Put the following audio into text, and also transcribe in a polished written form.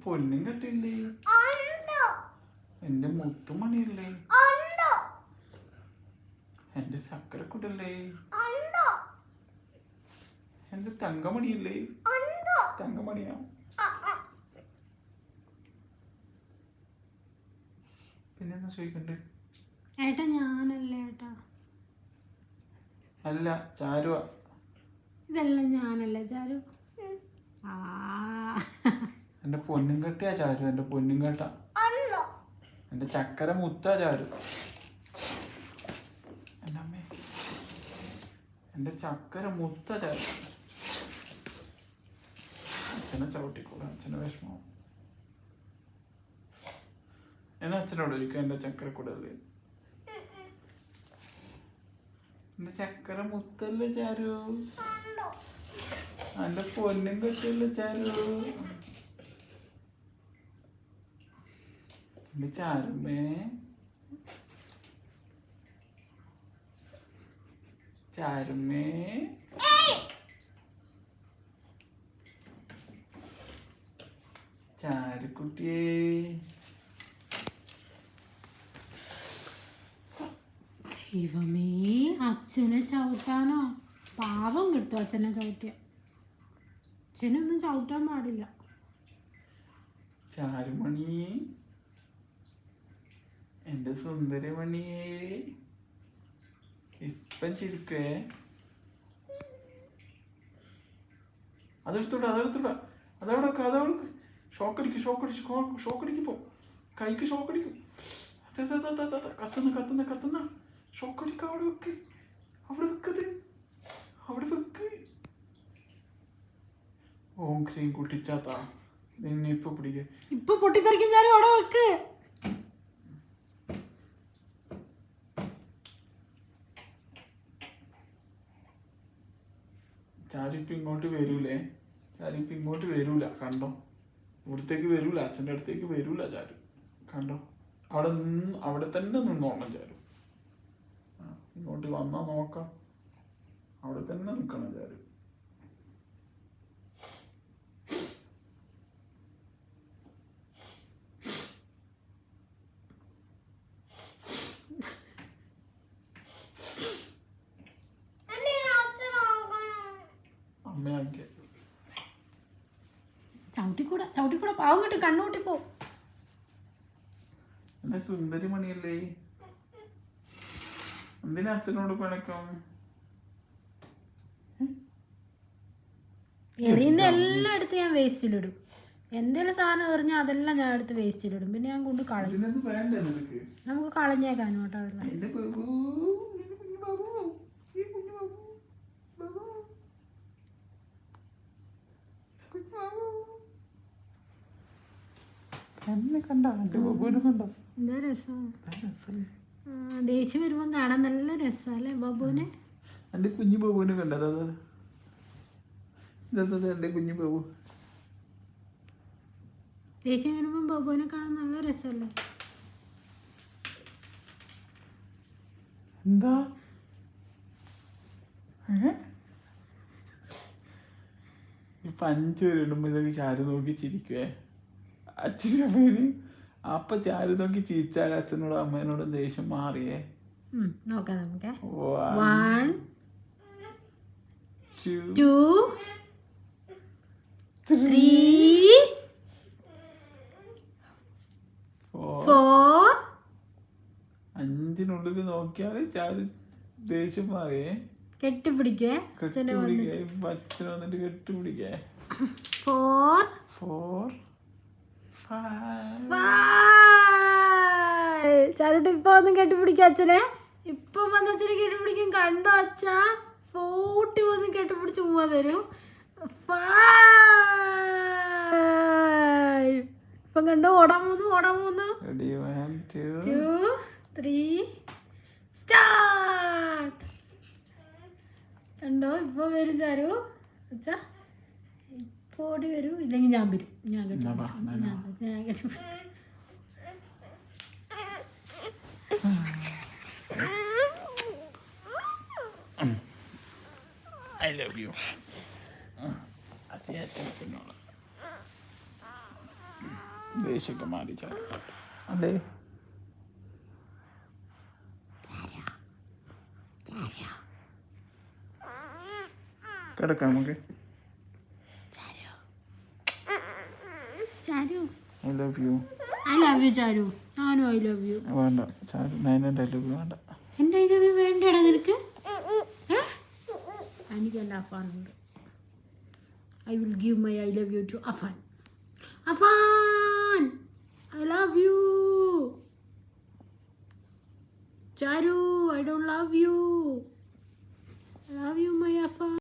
പൊന്നും കെട്ടില്ലേ? എന്റെ മുത്തുമണിയല്ലേ? എന്റെ ചക്കരക്കുട്ടല്ലേ? എന്റെ തങ്കമണിയല്ലേ? തങ്കമണിയാ? പിന്നെന്താ ചോദിക്കണ്ടേ? ഏട്ടാ ഞാനല്ലേ ഏട്ടാ? അല്ല, ചാരുവാ. ഇതെല്ലാം ഞാനല്ലേ ചാരു? എന്റെ പൊന്നും കെട്ടിയാ ചാരു. എന്റെ പൊന്നും കെട്ട. എന്റെ ചക്കര മുത്താ ചാരു. എന്റെ അമ്മേ, എന്റെ ചക്കര മുത്ത ചാരു. അച്ഛനെ ചവിട്ടിക്കൂടാ, അച്ഛന് വിഷമം. എന്നെ അച്ഛനോട് ഒരിക്കലും എന്റെ ചക്കര കൂടല്ലേ? എന്റെ ചക്കര മുത്തല്ലേ ചാരു? എന്റെ പൊന്നും കെട്ടിയല്ലേ ചാരു? എന്റെ ചാരുമേ, ചാരുമേ, ചാരുക്കുട്ടിയേ. ദൈവമേ, അച്ഛനെ ചവിട്ടാനോ? പാവം കിട്ടും അച്ഛനെ ചവിട്ടിയ. അച്ഛനൊന്നും ചവിട്ടാൻ പാടില്ല. ചാരുമണിയേ, എന്റെ സുന്ദരമണിയേ, ഇപ്പം ചിരിക്കേ. അതെടുത്തോടാ, അതവിടെ ഷോക്കടിക്ക് പോ. കൈക്ക് ഷോക്കടിക്കും. കത്തുന്ന ഷോക്കടിക്ക. അവിടെ വെക്ക്. ഓം ക്രീം കുട്ടിച്ചാത്ത, നിന്നെ ഇപ്പൊ പിടിക്ക. ഇപ്പൊ പൊട്ടിത്തെറിക്കും ചാരു, അവിടെ വെക്ക്. ചാരിപ്പ് ഇങ്ങോട്ട് വരൂല. കണ്ടോ? ഇവിടത്തേക്ക് വരൂല, അച്ഛൻ്റെ അടുത്തേക്ക് വരൂല ചാരു. കണ്ടോ? അവിടെ തന്നെ നിന്നോണം ചാരു. ഇങ്ങോട്ട് വന്നാ നോക്കാം. അവിടെ തന്നെ നിക്കണം ചാരു. അമ്മയാക്കിയ ചവിട്ടിക്കൂടെ പാവം കിട്ടും. കണ്ണൂട്ടി പോ. എന്റെ സുന്ദരി മണിയല്ലേ? എന്തിനാ അച്ഛനോട് പിണക്കം? എറിയുന്ന എല്ലാം എടുത്ത് ഞാൻ വേസ്റ്റിലിടും. എന്തെങ്കിലും സാധനം എറിഞ്ഞാൽ അതെല്ലാം ഞാൻ എടുത്ത് വേസ്റ്റിലിടും. പിന്നെ ഞാൻ കൊണ്ട് കളയും. നമുക്ക് കളഞ്ഞേക്കാനും കേട്ടോ അതെല്ലാം. എന്താ രസം. ദേഷ്യം വരുമ്പോ കാണാൻ നല്ല രസല്ലേ ബബുവിനെ? എന്റെ കുഞ്ഞു ബബുവിനെ കണ്ടത്? എന്റെ കുഞ്ഞു ബബു. ദേഷ്യം വരുമ്പോ ബബുവിനെ കാണാൻ നല്ല രസല്ലേ? എന്താ ഇപ്പൊ 5 പേര് ഇടുമ്പോ ഇതൊക്കെ ചാരു നോക്കി ചിരിക്കുവേ. അച്ഛനും അമ്മേനും. അപ്പൊ ചാരു നോക്കി ചിരിച്ചാൽ അച്ഛനോടും അമ്മേനോടും ദേഷ്യം മാറിയേ. നോക്കാം നമുക്ക്. 1 2 3 4 5 നോക്കിയാല് ചാരു ദേഷ്യം മാറിയേ. കെട്ടിപ്പിടിക്കേ. അച്ഛനെ വന്നിട്ട് കെട്ടിപ്പിടിക്കേ. 4 5 ചാരുട്ട് ഇപ്പൊ വന്ന് കെട്ടിപ്പിടിക്കും അച്ഛനെ. ഇപ്പൊ വന്ന് അച്ഛനെ കെട്ടിപ്പിടിക്കും. കണ്ടോ അച്ഛ? 40 വന്ന് കെട്ടിപ്പിടിച്ച് ഉമ്മ തരും. 5 ഇപ്പൊ കണ്ടോ? ഓടാൻ പോകുന്നു. 1 2 3 സ്റ്റാർട്ട്. കണ്ടോ? ഇപ്പൊ വരും ചാരു. അച്ഛാ ഇപ്പൊ ഓടി വരൂ. ഇല്ലെങ്കിൽ ഞാൻ വരും. ഞാൻ കെട്ടിപ്പിടിച്ചു. I love you. ദേഷ്യമൊക്കെ മാറി ചാരു അല്ലേ? കിടക്കാം നമുക്ക്. Charu I love you. I love you Charu. ഞാനും ഐ ലവ് യു. വേണ്ട ചാരു, നൈനൻ്റെ ഐ ലവ് യു വേണ്ട. എൻ്റെ ഐ ലവ് യു വേണ്ടടാ നിനക്ക്? എനിക്ക് എൻ്റെ അഫാനുണ്ട്. I will give my I love you to Afan. Afan, I love you. Charu, I don't love you. I love you, my Afan.